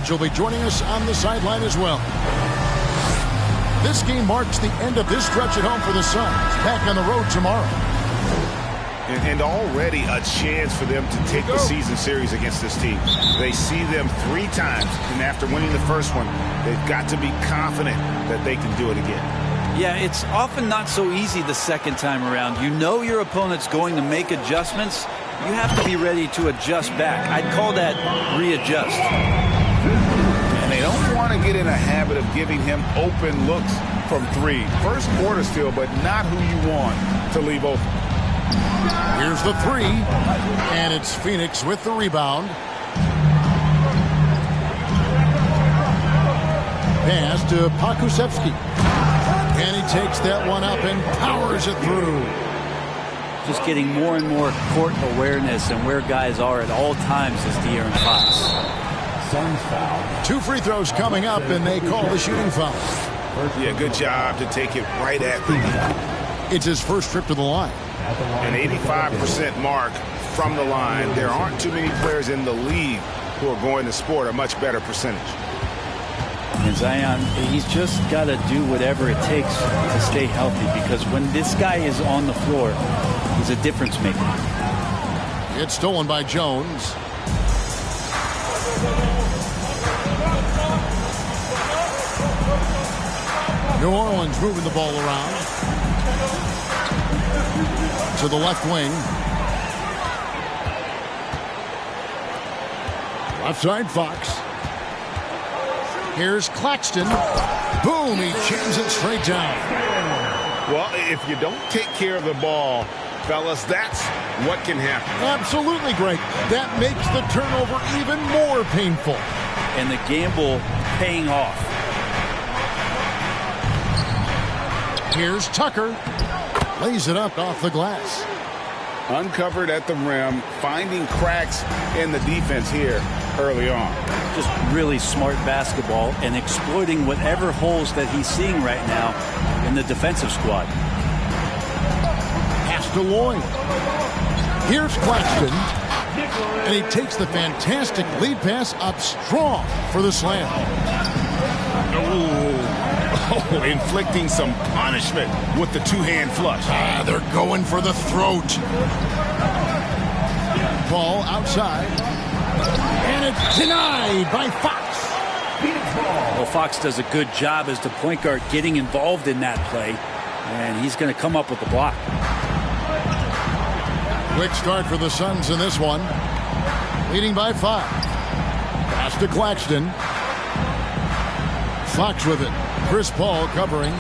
will be joining us on the sideline as well. This game marks the end of this stretch at home for the Suns. Back on the road tomorrow. And already a chance for them to take the season series against this team. They see them 3 times, and after winning the first one, they've got to be confident that they can do it again. Yeah, it's often not so easy the second time around. You know your opponent's going to make adjustments. You have to be ready to adjust back. I'd call that readjust. And they don't want to get in a habit of giving him open looks from 3. First quarter still, but not who you want to leave open. Here's the 3, and it's Phoenix with the rebound. Pass to Pokusevski. And he takes that one up and powers it through. Just getting more and more court awareness and where guys are at all times is De'Aaron Fox. Suns foul. 2 free throws coming up, and they call the shooting foul. Yeah, good job to take it right at the... It's his first trip to the line. An 85% mark from the line. There aren't too many players in the league who are going to sport a much better percentage. And Zion, he's just got to do whatever it takes to stay healthy, because when this guy is on the floor, he's a difference maker. It's stolen by Jones. New Orleans moving the ball around to the left wing. Left side, Fox. Here's Claxton. Boom, he jams it straight down. Well, if you don't take care of the ball, fellas, that's what can happen. Absolutely, Greg. That makes the turnover even more painful. And the gamble paying off. Here's Tucker. Lays it up off the glass. Uncovered at the rim, finding cracks in the defense here early on. Just really smart basketball and exploiting whatever holes that he's seeing right now in the defensive squad. Pass to Lloyd. Here's Claxton. And he takes the fantastic lead pass up strong for the slam. Oh, inflicting some punishment with the 2-hand flush. They're going for the throat. Ball outside. And it's denied by Fox. Well, Fox does a good job as the point guard getting involved in that play. And he's going to come up with the block. Quick start for the Suns in this one. Leading by 5. Pass to Claxton. Fox with it. Chris Paul covering.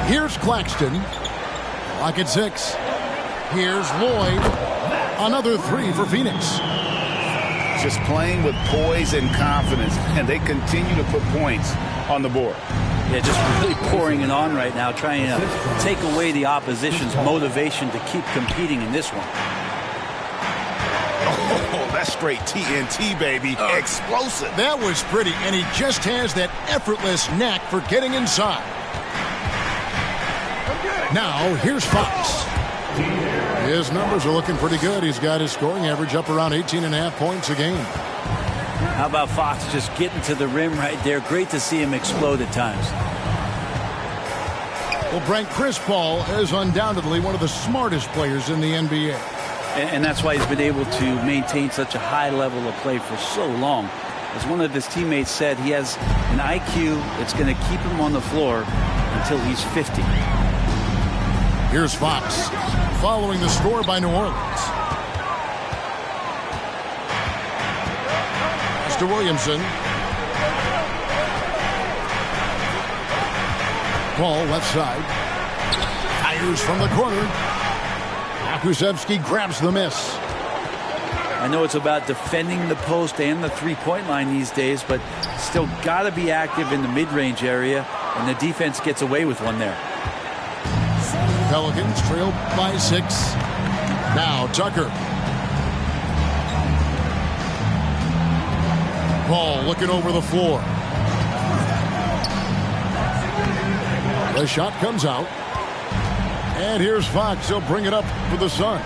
Here's Claxton. Lock at 6. Here's Lloyd. Another 3 for Phoenix. Just playing with poise and confidence, and they continue to put points on the board. Yeah, just really pouring it on right now, trying to take away the opposition's motivation to keep competing in this one. Oh, that's straight TNT, baby. Explosive. That was pretty, and he just has that effortless knack for getting inside. Now, here's Fox. His numbers are looking pretty good. He's got his scoring average up around 18.5 points a game. How about Fox just getting to the rim right there? Great to see him explode at times. Well, Brent, Chris Paul is undoubtedly one of the smartest players in the NBA. And that's why he's been able to maintain such a high level of play for so long. As one of his teammates said, he has an IQ that's going to keep him on the floor until he's 50. Here's Fox, following the score by New Orleans. Mr. Williamson. Ball left side. Fires from the corner. Pokusevski grabs the miss. I know it's about defending the post and the three-point line these days, but still got to be active in the mid-range area, and the defense gets away with one there. Pelicans trail by 6. Now Tucker. Ball looking over the floor. The shot comes out. And here's Fox. He'll bring it up for the Suns.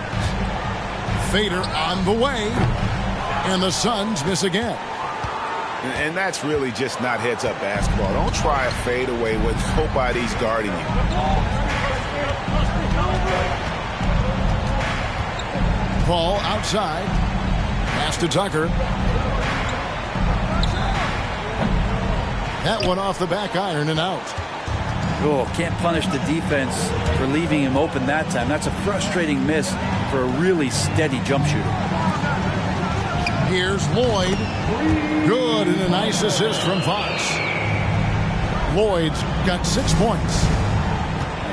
Fader on the way. And the Suns miss again. And that's really just not heads-up basketball. Don't try a fadeaway when nobody's guarding you. Ball outside. Pass to Tucker. That one off the back iron and out. Oh, can't punish the defense for leaving him open that time. That's a frustrating miss for a really steady jump shooter. Here's Lloyd. Good, and a nice assist from Fox. Lloyd's got 6 points.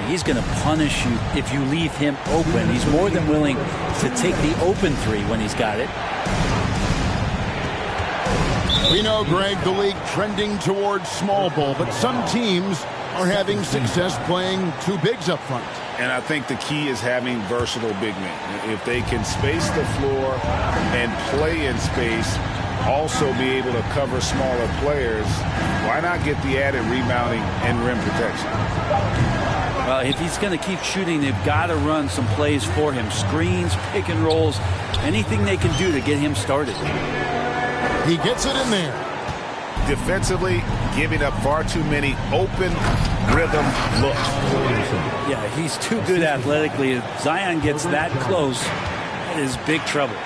He's going to punish you if you leave him open. He's more than willing to take the open three when he's got it. We know, Greg, the league trending towards small ball, but some teams are having success playing two bigs up front. And I think the key is having versatile big men. If they can space the floor and play in space, also be able to cover smaller players, why not get the added rebounding and rim protection? Well, if he's going to keep shooting, they've got to run some plays for him. Screens, pick and rolls, anything they can do to get him started. He gets it in there. Defensively, giving up far too many open rhythm looks. Yeah, he's too good athletically. If Zion gets that close, that is big trouble.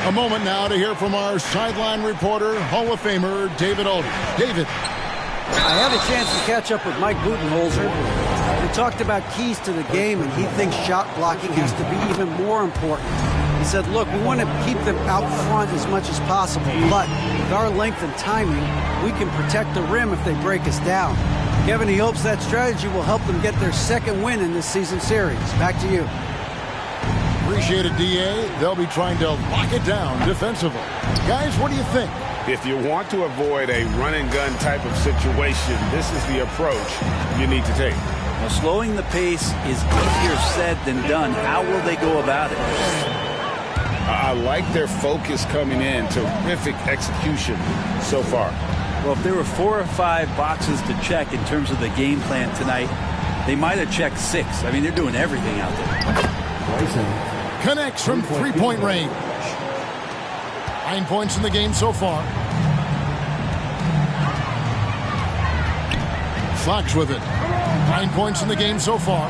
A moment now to hear from our sideline reporter, Hall of Famer David Aldridge. David. I had a chance to catch up with Mike Budenholzer. We talked about keys to the game, and he thinks shot blocking has to be even more important. He said, look, we want to keep them out front as much as possible, but with our length and timing, we can protect the rim if they break us down. Kevin, he hopes that strategy will help them get their second win in this season series. Back to you. Appreciate it, D.A. They'll be trying to lock it down defensively. Guys, what do you think? If you want to avoid a run-and-gun type of situation, this is the approach you need to take. Well, slowing the pace is easier said than done. How will they go about it? I like their focus coming in. Terrific execution so far. Well, if there were 4 or 5 boxes to check in terms of the game plan tonight, they might have checked 6. I mean, they're doing everything out there. Connects from three-point range. 9 points in the game so far. Fox with it. 9 points in the game so far.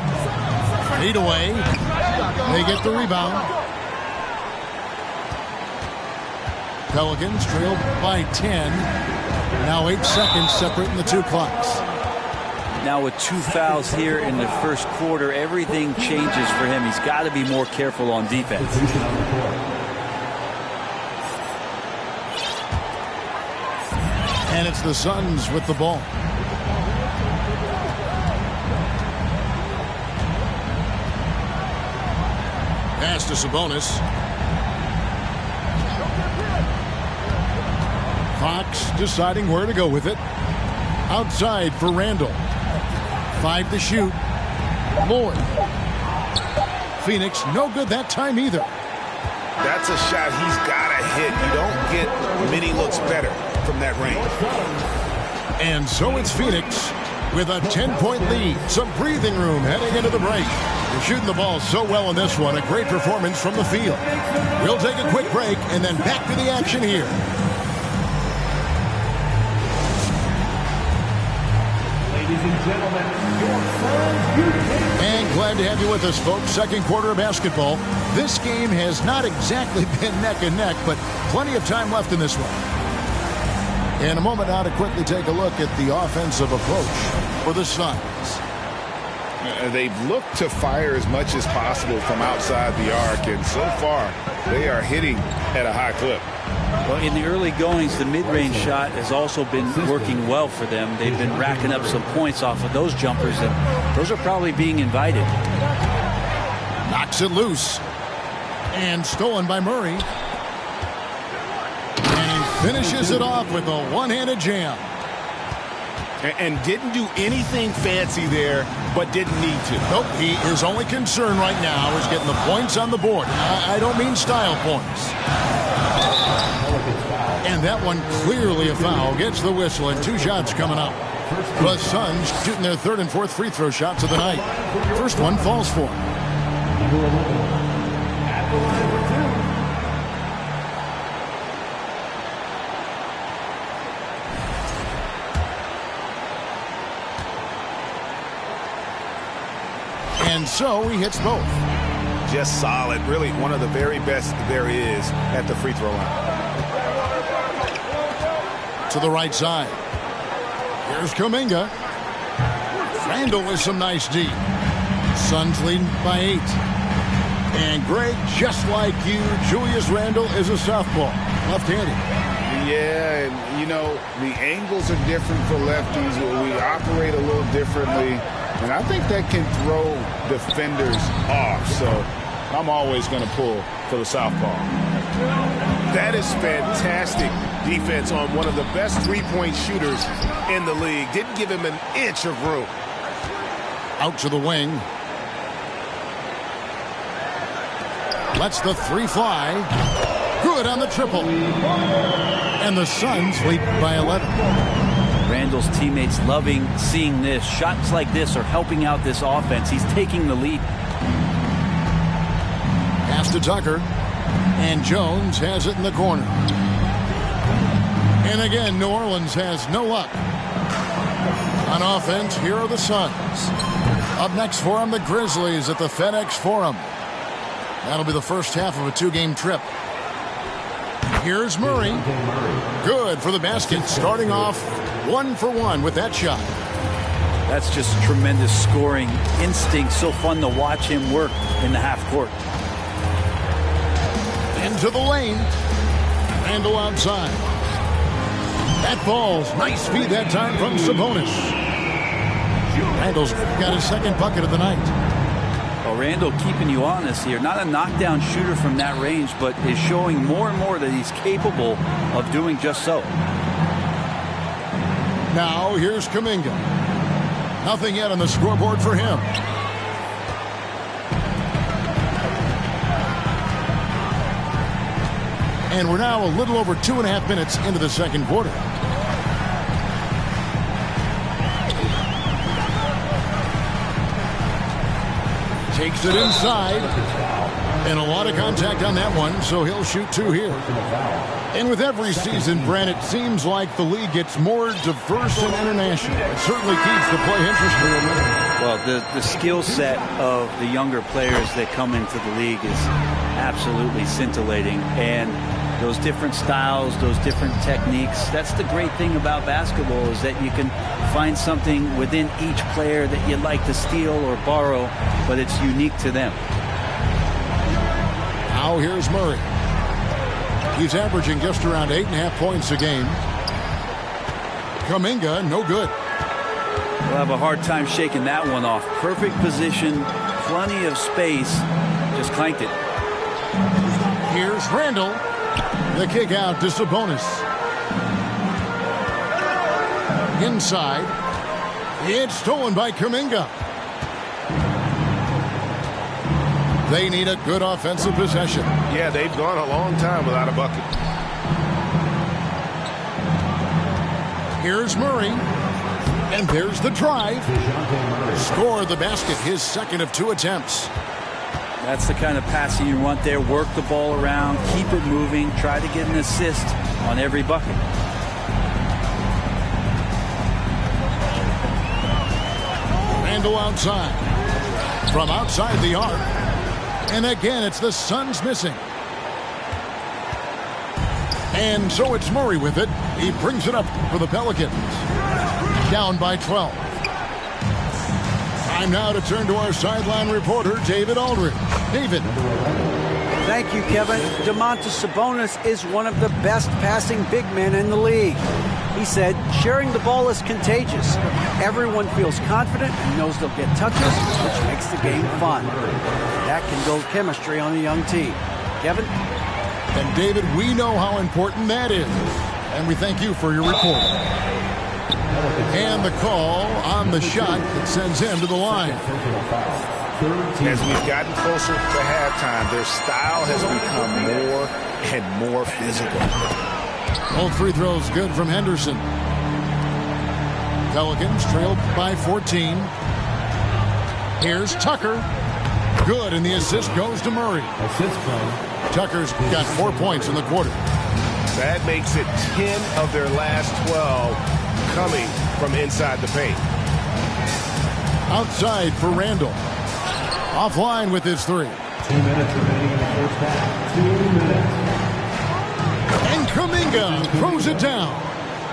8 away. They get the rebound. Pelicans trailed by 10. Now 8 seconds separating the two clocks. Now with 2 fouls here in the first quarter, everything changes for him. He's got to be more careful on defense. And it's the Suns with the ball. Pass to Sabonis. Fox deciding where to go with it. Outside for Randall. 5 to shoot. Lloyd. Phoenix no good that time either. That's a shot he's got to hit. You don't get many looks better from that range. And so it's Phoenix with a 10-point lead. Some breathing room heading into the break. They're shooting the ball so well in this one. A great performance from the field. We'll take a quick break and then back to the action here. And glad to have you with us, folks. Second quarter of basketball. This game has not exactly been neck and neck, but plenty of time left in this one. In a moment now to quickly take a look at the offensive approach for the Suns. They've looked to fire as much as possible from outside the arc, and so far they are hitting at a high clip. Well, in the early goings, the mid-range shot has also been working well for them. They've been racking up some points off of those jumpers, and those are probably being invited. Knocks it loose. And stolen by Murray. And he finishes it off with a one-handed jam. And didn't do anything fancy there, but didn't need to. Nope, his only concern right now is getting the points on the board. I don't mean style points. And that one clearly a foul. Gets the whistle and 2 shots coming up. The Suns shooting their 3rd and 4th free throw shots of the night. First one falls for him. And so he hits both. Just solid. Really one of the very best there is at the free throw line. To the right side. Here's Kuminga. Randall with some nice D. Suns leading by 8. And Greg, just like you, Julius Randle is a southpaw, left-handed. Yeah, and you know, the angles are different for lefties. We operate a little differently, and I think that can throw defenders off. So I'm always going to pull for the southpaw. That is fantastic defense on one of the best three-point shooters in the league. Didn't give him an inch of room. Out to the wing. Lets the three fly. Good on the triple. And the Suns lead by 11. Randall's teammates loving seeing this. Shots like this are helping out this offense. He's taking the lead. Pass to Tucker. And Jones has it in the corner. And again, New Orleans has no luck. On offense, here are the Suns. Up next for them, the Grizzlies at the FedEx Forum. That'll be the first half of a 2-game trip. Here's Murray. Good for the basket. Starting off 1 for 1 with that shot. That's just tremendous scoring instinct. So fun to watch him work in the half court. Into the lane. Randall outside. That ball's nice feed that time from Sabonis. Randall's got his second bucket of the night. Well, Randall keeping you honest here. Not a knockdown shooter from that range, but is showing more and more that he's capable of doing just so. Now here's Kuminga. Nothing yet on the scoreboard for him. And we're now a little over 2.5 minutes into the second quarter. Takes it inside. And a lot of contact on that one, so he'll shoot 2 here. And with every season, Brent, it seems like the league gets more diverse and international. It certainly keeps the play interesting. Well, the skill set of the younger players that come into the league is absolutely scintillating. And those different styles, those different techniques, that's the great thing about basketball, is that you can find something within each player that you'd like to steal or borrow, but it's unique to them. Now here's Murray. He's averaging just around 8.5 points a game. Kuminga, no good. We'll have a hard time shaking that one off. Perfect position, plenty of space, just clanked it. Here's Randall. The kick out to Sabonis. Inside. It's stolen by Kuminga. They need a good offensive possession. Yeah, they've gone a long time without a bucket. Here's Murray. And there's the drive. Score the basket, his second of 2 attempts. That's the kind of passing you want there. Work the ball around, keep it moving, try to get an assist on every bucket. Randall outside. From outside the arc. And again, it's the Suns missing. And so it's Murray with it. He brings it up for the Pelicans. Down by 12. Time now to turn to our sideline reporter, David Aldridge. David. Thank you, Kevin. Domantas Sabonis is one of the best passing big men in the league. He said, sharing the ball is contagious. Everyone feels confident and knows they'll get touches, which makes the game fun. That can build chemistry on a young team. Kevin? And David, we know how important that is. And we thank you for your report. And the call on the shot that sends him to the line. As we've gotten closer to halftime, their style has become more and more physical. Both free throws good from Henderson. Pelicans trailed by 14. Here's Tucker. Good, and the assist goes to Murray. Tucker's got 4 points in the quarter. That makes it 10 of their last 12 coming from inside the paint. Outside for Randall. Offline with his three. 2 minutes remaining in the first half. 2 minutes. And Kuminga throws it down.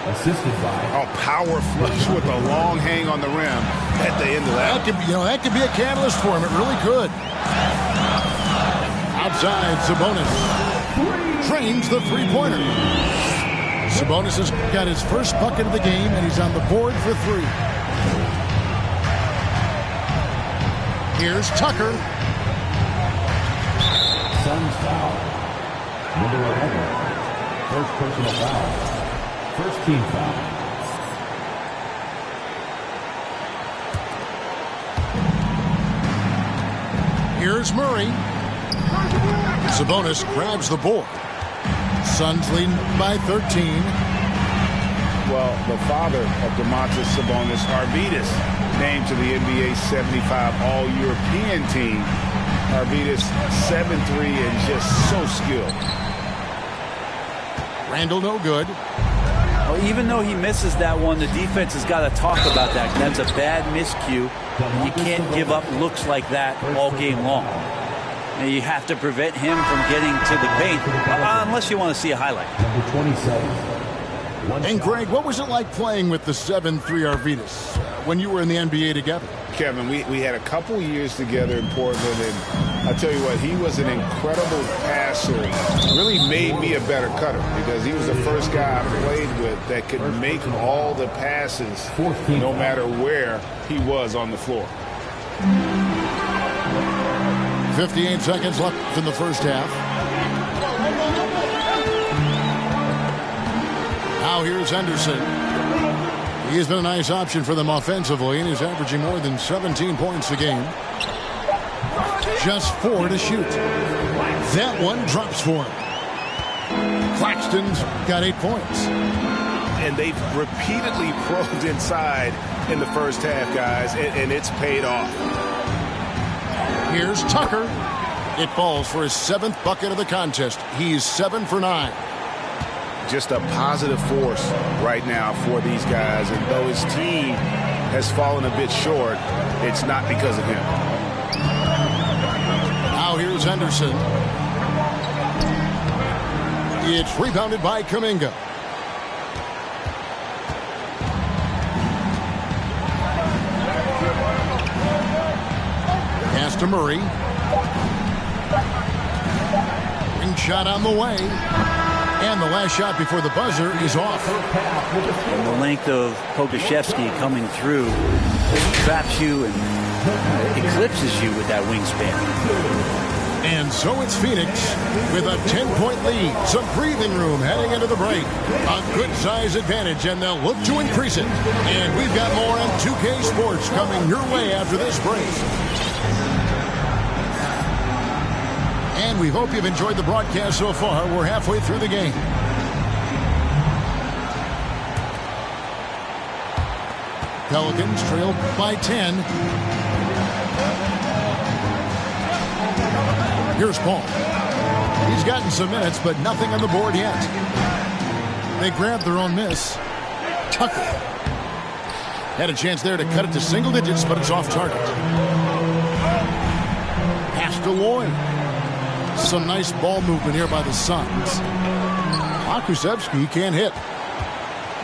Assisted by. Power flush with a long hang on the rim at the end of that. That could be a catalyst for him. It really could. Outside, Sabonis trains the three-pointer. Sabonis has got his first bucket of the game, and he's on the board for three. Here's Tucker. Suns foul. Number 11. First personal foul. First team foul. Here's Murray. Sabonis grabs the board. Suns leading by 13. Well, the father of Domantas Sabonis, Arvydas, named to the NBA 75 All-European team. Arvydas 7'3" and just so skilled. Randall no good. Well, even though he misses that one, the defense has got to talk about that. That's a bad miscue. You can't give up looks like that all game long. And you have to prevent him from getting to the paint, unless you want to see a highlight. Number 27. And Greg, what was it like playing with the 7'3" Arvydas when you were in the NBA together? Kevin, we had a couple years together in Portland, and I tell you what, he was an incredible passer. Really made me a better cutter because he was the first guy I played with that could make all the passes no matter where he was on the floor. 58 seconds left in the first half. Now here's Henderson. He has been a nice option for them offensively, and he's averaging more than 17 points a game. Just 4 to shoot. That one drops for him. Claxton's got 8 points. And they've repeatedly probed inside in the first half, guys, and it's paid off. Here's Tucker. It falls for his 7th bucket of the contest. He's 7 for 9. Just a positive force right now for these guys. And though his team has fallen a bit short, it's not because of him. Now here's Henderson. It's rebounded by Kuminga. Pass to Murray. Ring shot on the way. And the last shot before the buzzer is off. And the length of Pokusevski coming through traps you and eclipses you with that wingspan. And so it's Phoenix with a 10-point lead. Some breathing room heading into the break. A good size advantage, and they'll look to increase it. And we've got more on 2K Sports coming your way after this break. And we hope you've enjoyed the broadcast so far. We're halfway through the game. Pelicans trail by 10. Here's Paul. He's gotten some minutes, but nothing on the board yet. They grabbed their own miss. Tucker had a chance there to cut it to single digits, but it's off target. Pass to Lloyd. Some nice ball movement here by the Suns. Pokusevski can't hit.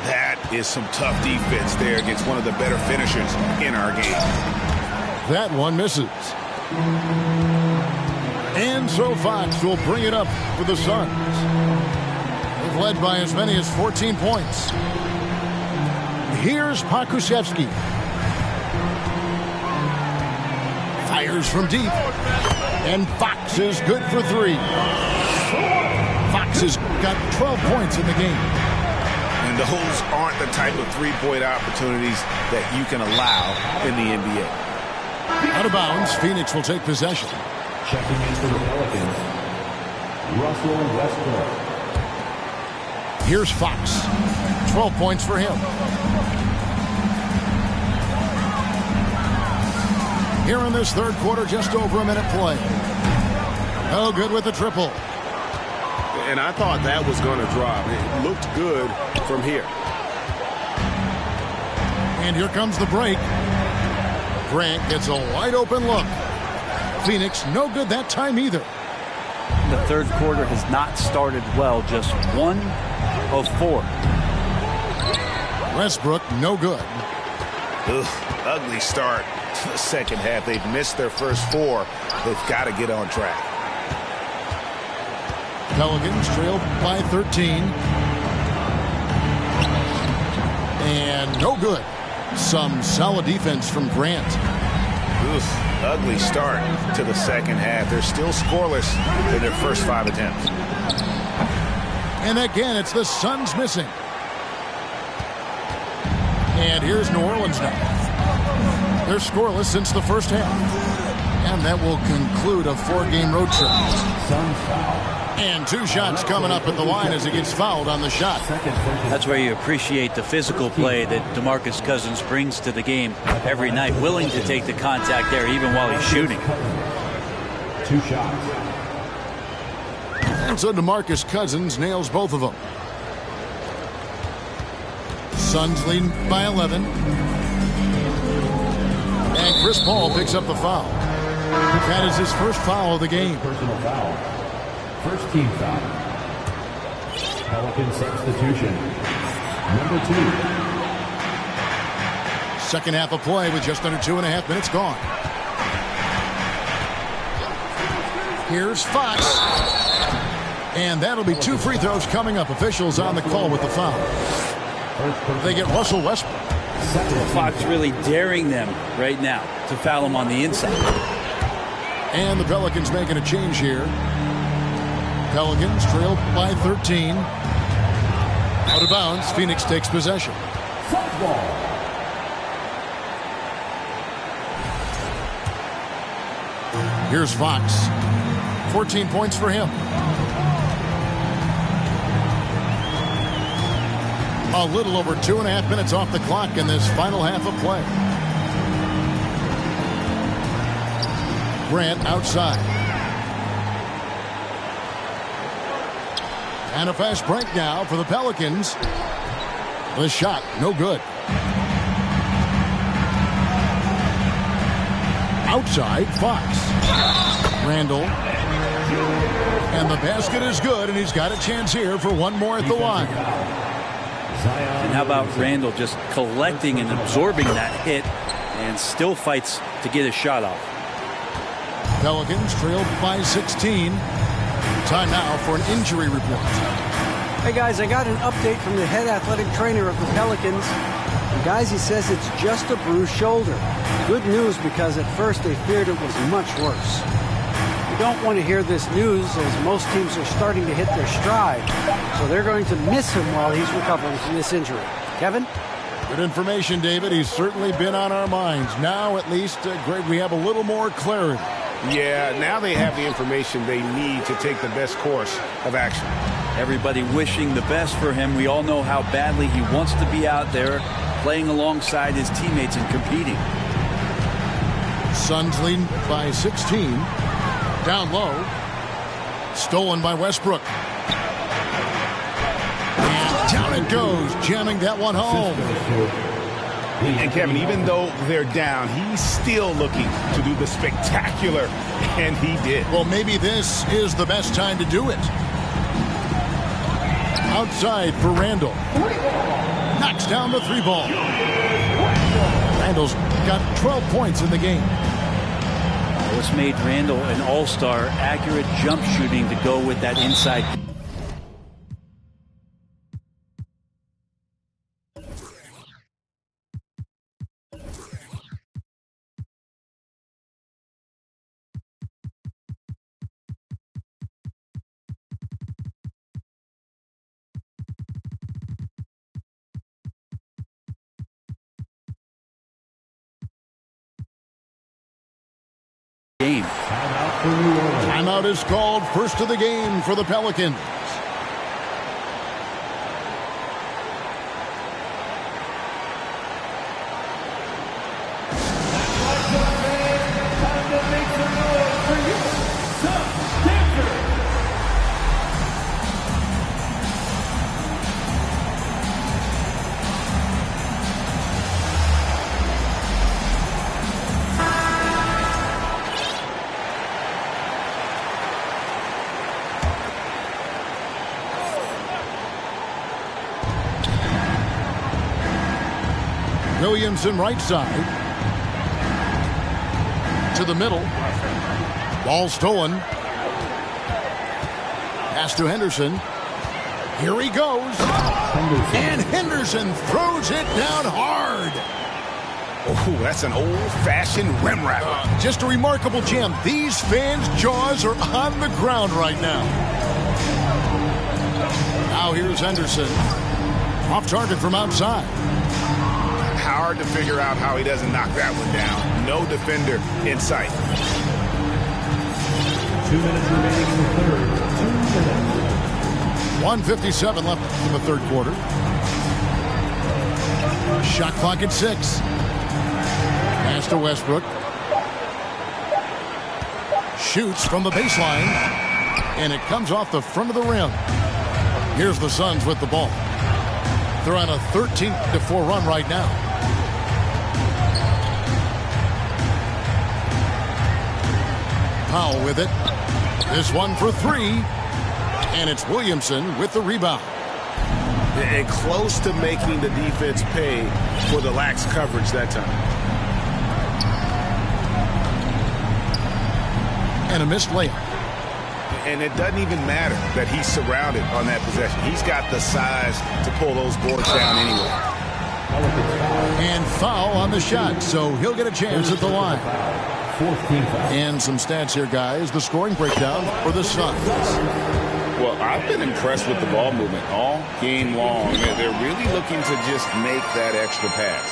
That is some tough defense there against one of the better finishers in our game. That one misses. And so Fox will bring it up for the Suns. They've led by as many as 14 points. Here's Pokusevski. Fires from deep. And Fox is good for 3. Fox has got 12 points in the game. And those aren't the type of three-point opportunities that you can allow in the NBA. Out of bounds, Phoenix will take possession. Checking in for the Pelicans, Russell Westbrook. Here's Fox. 12 points for him. Here in this third quarter, just over a minute play. Oh, good with the triple. And I thought that was going to drop. It looked good from here. And here comes the break. Grant gets a wide open look. Phoenix, no good that time either. The third quarter has not started well, just 1 of 4. Westbrook, no good. Ugh, ugly start to the second half. They've missed their first 4. They've got to get on track. Pelicans trail by 13. And no good. Some solid defense from Grant. Oof, ugly start to the second half. They're still scoreless in their first 5 attempts. And again, it's the Suns missing. And here's New Orleans now. They're scoreless since the first half. And that will conclude a 4-game road trip. Suns foul. And 2 shots coming up at the line as he gets fouled on the shot. That's where you appreciate the physical play that DeMarcus Cousins brings to the game every night, willing to take the contact there even while he's shooting. 2 shots. And so DeMarcus Cousins nails both of them. Suns leading by 11. And Chris Paul picks up the foul. That is his first foul of the game. Personal foul. First team foul. Pelican substitution. Number 2. Second half of play with just under 2.5 minutes gone. Here's Fox. And that'll be 2 free throws coming up. Officials on the call with the foul. They get Russell Westbrook. Fox really daring them right now to foul him on the inside. And the Pelicans making a change here. Pelicans trail by 13. Out of bounds, Phoenix takes possession. Here's Fox. 14 points for him. A little over 2.5 minutes off the clock in this final half of play. Grant outside. And a fast break now for the Pelicans. The shot, no good. Outside, Fox. Randall. And the basket is good, and he's got a chance here for one more at the line. And how about Randall just collecting and absorbing that hit and still fights to get a shot off. Pelicans trailed by 16. Time now for an injury report. Hey guys, I got an update from the head athletic trainer of the Pelicans. And guys, he says it's just a bruised shoulder. Good news, because at first they feared it was much worse. You don't want to hear this news, as most teams are starting to hit their stride. So they're going to miss him while he's recovering from this injury. Kevin? Good information, David. He's certainly been on our minds. Now, at least, Greg, we have a little more clarity. Yeah, now they have the information they need to take the best course of action. Everybody wishing the best for him. We all know how badly he wants to be out there playing alongside his teammates and competing. Suns leading by 16. Down low. Stolen by Westbrook. And down it goes, jamming that one home. And Kevin, even though they're down, he's still looking to do the spectacular, and he did. Well, maybe this is the best time to do it. Outside for Randall. Knocks down the 3 ball. Randall's got 12 points in the game. What's made Randall an all-star? Accurate jump shooting to go with that inside. Game. Timeout is called, first of the game for the Pelicans. Williamson right side. To the middle. Ball stolen. Pass to Henderson. Here he goes. And Henderson throws it down hard. Oh, that's an old-fashioned rim rattler. Just a remarkable jam. These fans' jaws are on the ground right now. Now here's Henderson. Off target from outside. Hard to figure out how he doesn't knock that one down. No defender in sight. 2 minutes remaining in the third. 2 minutes. 1:57 left in the third quarter. Shot clock at 6. Pass to Westbrook. Shoots from the baseline. And it comes off the front of the rim. Here's the Suns with the ball. They're on a 13-4 run right now. Powell with it. This one for 3. And it's Williamson with the rebound. And close to making the defense pay for the lax coverage that time. And a missed layup. And it doesn't even matter that he's surrounded on that possession. He's got the size to pull those boards down anyway. And foul on the shot, so he'll get a chance at the line. And some stats here, guys. The scoring breakdown for the Suns. Well, I've been impressed with the ball movement all game long. They're really looking to just make that extra pass.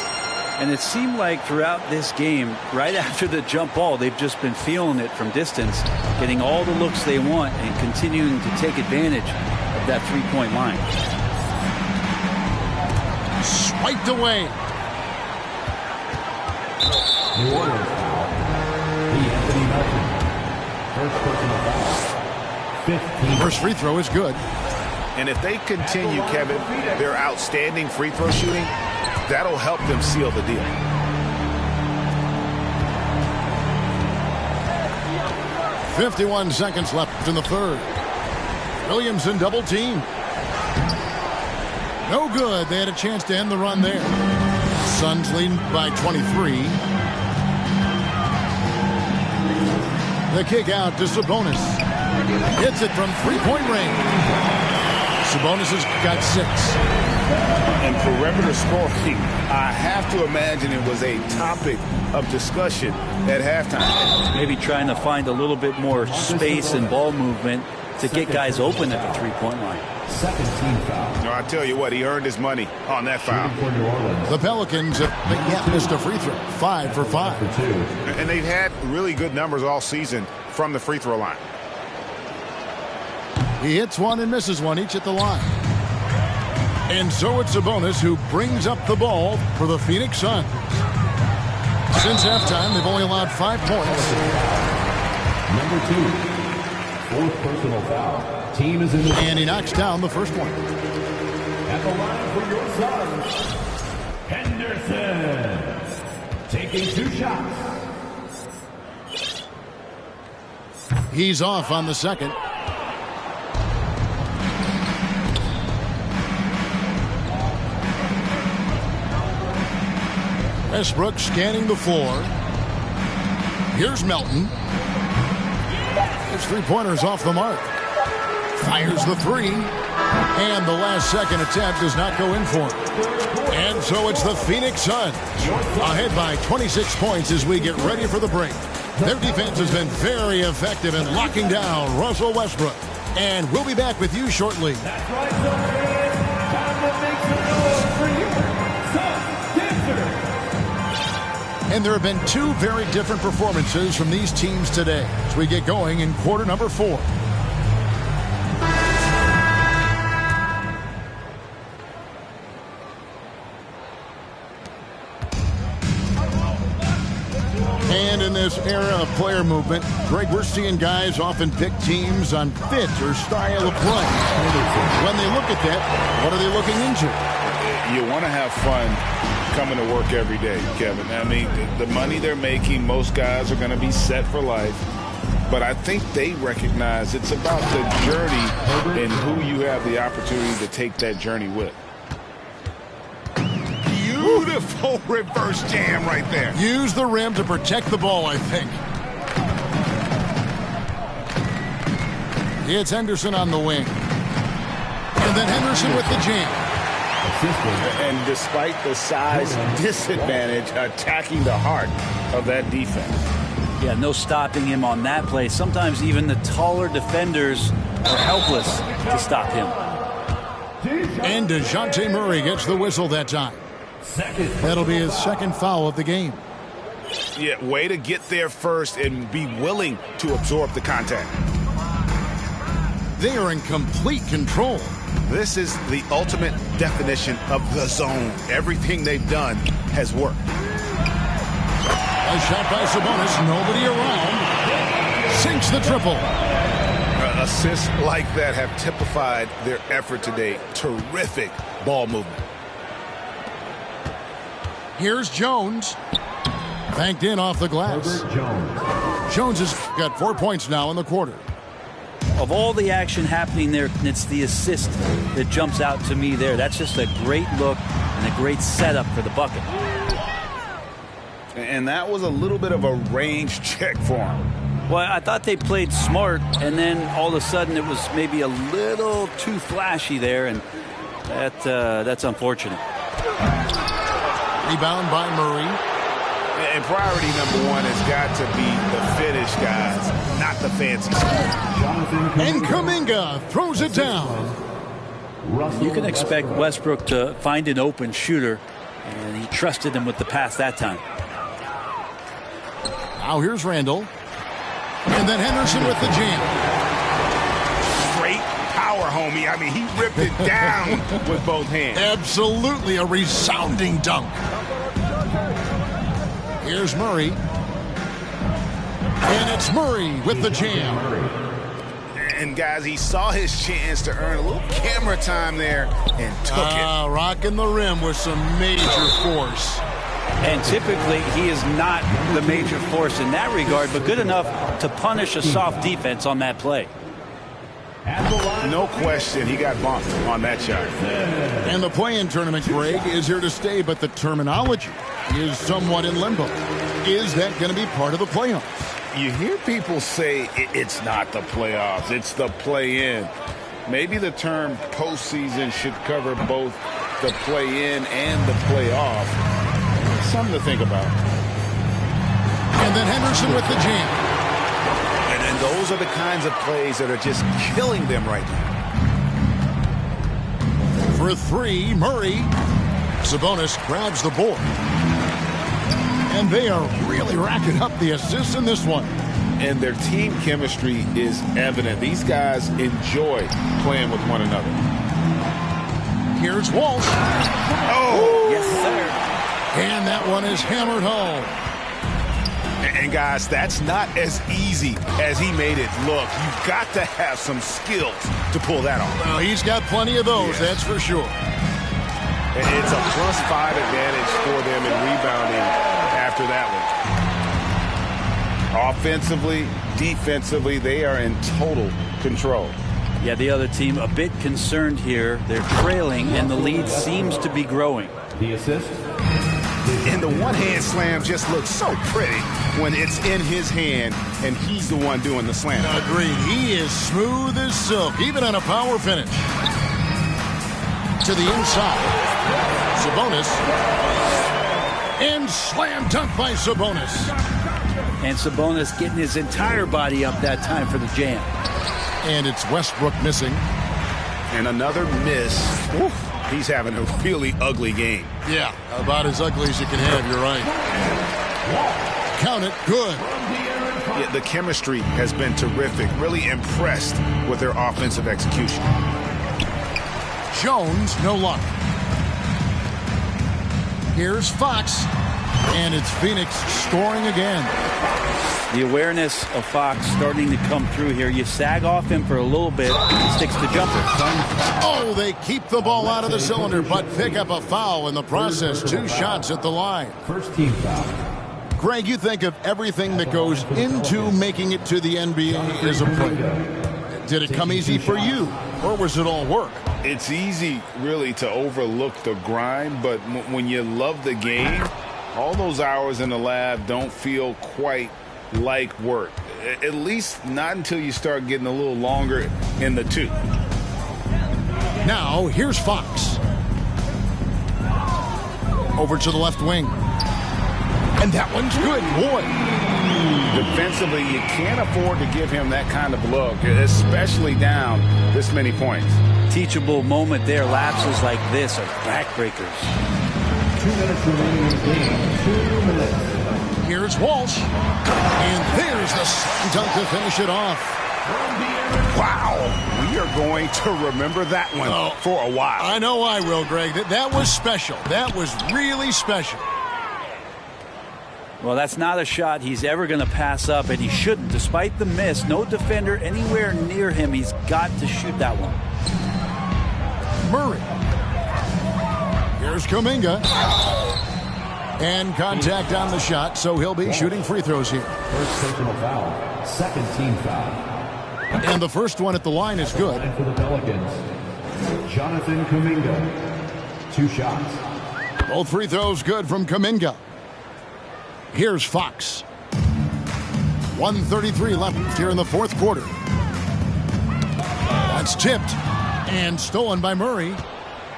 And it seemed like throughout this game, right after the jump ball, they've just been feeling it from distance, getting all the looks they want and continuing to take advantage of that three-point line. Swiped away. New Orleans foul. Anthony Melton. First personal foul. 15. First free throw is good. And if they continue, Kevin, their outstanding free throw shooting, that'll help them seal the deal. .51 seconds left in the third. Williamson double team. No good. They had a chance to end the run there. Suns leading by 23. The kick out to Sabonis. Hits it from three-point range. Sabonis has got 6. And perimeter scoring, I have to imagine it was a topic of discussion at halftime. Maybe trying to find a little bit more space and ball movement to get guys open at the three-point line. Second team foul. No, I tell you what, he earned his money on that foul. For New Orleans. The Pelicans have yet missed a free throw. 5 for 5. For 2. And they've had really good numbers all season from the free throw line. He hits one and misses one, each at the line. And so it's Sabonis who brings up the ball for the Phoenix Suns. Since halftime, they've only allowed 5 points. Number 2. Fourth personal foul. Team is in the... And he knocks down the first one. At the line for your Suns, Henderson. Taking 2 shots. He's off on the second. Westbrook scanning the floor. Here's Melton. His three-pointer's off the mark. Fires the 3. And the last second attempt does not go in for him. And so it's the Phoenix Suns ahead by 26 points as we get ready for the break. Their defense has been very effective in locking down Russell Westbrook. And we'll be back with you shortly. That's right, Suns. Time to make some noise for you. Suns Dancers. And there have been 2 very different performances from these teams today as we get going in quarter number 4. And in this era of player movement, Greg, we're seeing guys often pick teams on fit or style of play. When they look at that, what are they looking into? You want to have fun coming to work every day, Kevin. I mean, the money they're making, most guys are going to be set for life. But I think they recognize it's about the journey and who you have the opportunity to take that journey with. Beautiful reverse jam right there. Use the rim to protect the ball, I think. It's Henderson on the wing. And then Henderson with the jam. And despite the size disadvantage, attacking the heart of that defense. Yeah, no stopping him on that play. Sometimes even the taller defenders are helpless to stop him. And DeJounte Murray gets the whistle that time. That'll be his second foul of the game. Yeah, way to get there first and be willing to absorb the contact. They are in complete control. This is the ultimate definition of the zone. Everything they've done has worked. A shot by Sabonis, nobody around. Sinks the triple. Assists like that have typified their effort today. Terrific ball movement. Here's Jones. Banked in off the glass. Jones has got 4 points now in the quarter. Of all the action happening there, it's the assist that jumps out to me there. That's just a great look and a great setup for the bucket. And that was a little bit of a range check for him. Well, I thought they played smart, and then all of a sudden it was maybe a little too flashy there, and that's unfortunate. Rebound by Murray. And priority number one has got to be the finish, guys, not the fancy stuff. And Kuminga throws it down. You can expect Westbrook to find an open shooter, and he trusted him with the pass that time. Now here's Randall. And then Henderson with the jam. Straight power, homie. I mean, he ripped it down with both hands. Absolutely a resounding dunk. Here's Murray. And it's Murray with the jam. And, guys, he saw his chance to earn a little camera time there and took it. Rocking the rim with some major force. And typically, he is not the major force in that regard, but good enough to punish a soft defense on that play. No question, he got bumped on that shot. And the play-in tournament, Greg, is here to stay, but the terminology is somewhat in limbo. Is that going to be part of the playoffs? You hear people say it's not the playoffs, it's the play-in. Maybe the term postseason should cover both the play-in and the playoff. Something to think about. And then Henderson with the jam. And those are the kinds of plays that are just killing them right now. For three, Murray. Sabonis grabs the board. And they are really racking up the assists in this one. And their team chemistry is evident. These guys enjoy playing with one another. Here's Walsh. Oh! Yes, sir. And that one is hammered home. And guys, that's not as easy as he made it look. You've got to have some skills to pull that off. Well, he's got plenty of those, that's for sure. And it's a +5 advantage for them in rebounding after that one. Offensively, defensively, they are in total control. Yeah, the other team a bit concerned here. They're trailing, and the lead seems to be growing. The assist. And the one-hand slam just looks so pretty when it's in his hand and he's the one doing the slam. Agreed. He is smooth as silk, even on a power finish. To the inside. Sabonis. And slam dunk by Sabonis. And Sabonis getting his entire body up that time for the jam. And it's Westbrook missing. And another miss. Oof. He's having a really ugly game. Yeah, about as ugly as you can have, you're right. Count it, good. Yeah, the chemistry has been terrific. Really impressed with their offensive execution. Jones, no luck. Here's Fox. And it's Phoenix scoring again. The awareness of Fox starting to come through here. You sag off him for a little bit, he sticks the jumper. Oh, they keep the ball out of the cylinder, but pick up a foul in the process. 2 shots at the line. First team foul. Greg, you think of everything that goes into making it to the NBA as a player. Did it come easy for you, or was it all work? It's easy, really, to overlook the grind, but when you love the game, all those hours in the lab don't feel quite like work. At least not until you start getting a little longer in the tooth. Now, here's Fox. Over to the left wing. And that one's good. Boy. Defensively, you can't afford to give him that kind of look, especially down this many points. Teachable moment there. Lapses like this are backbreakers. 2 minutes remaining in the game. 2 minutes. Here's Walsh. And there's the slam dunk to finish it off. Wow. We are going to remember that one for a while. I know I will, Greg. That was special. That was really special. Well, that's not a shot he's ever going to pass up, and he shouldn't. Despite the miss, no defender anywhere near him. He's got to shoot that one. Murray. Here's Kuminga. And contact on the shot, so he'll be shooting free throws here. First personal foul. Second team foul. And the first one at the line is good. And for the Pelicans, Jonathan Kuminga. 2 shots. Both free throws good from Kuminga. Here's Fox. 1:33 left here in the fourth quarter. That's tipped and stolen by Murray.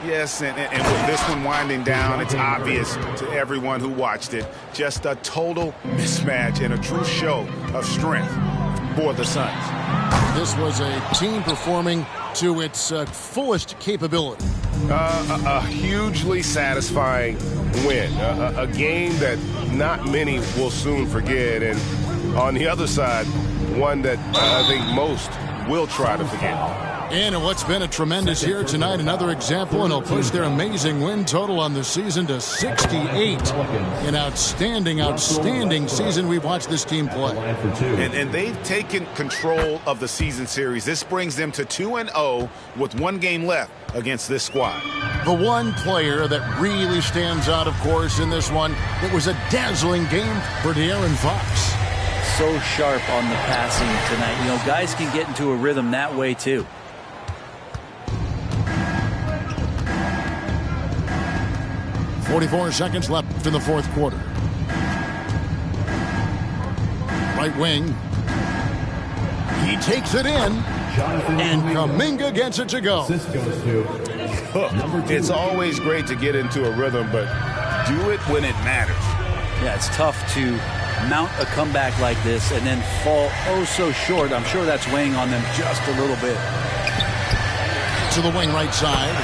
Yes, and with this one winding down, it's obvious to everyone who watched it. Just a total mismatch and a true show of strength for the Suns. This was a team performing to its fullest capability. A hugely satisfying win. A game that not many will soon forget. And on the other side, one that I think most will try to forget. And what's been a tremendous year tonight, another example, and it'll push their amazing win total on the season to 68. An outstanding, outstanding season we've watched this team play. And they've taken control of the season series. This brings them to 2-0 with 1 game left against this squad. The one player that really stands out, of course, in this one, it was a dazzling game for De'Aaron Fox. So sharp on the passing tonight. You know, guys can get into a rhythm that way, too. 44 seconds left in the fourth quarter. Right wing. He takes it in. And Kuminga gets it to go. It's always great to get into a rhythm, but do it when it matters. Yeah, it's tough to mount a comeback like this and then fall so short. I'm sure that's weighing on them just a little bit. To the wing right side.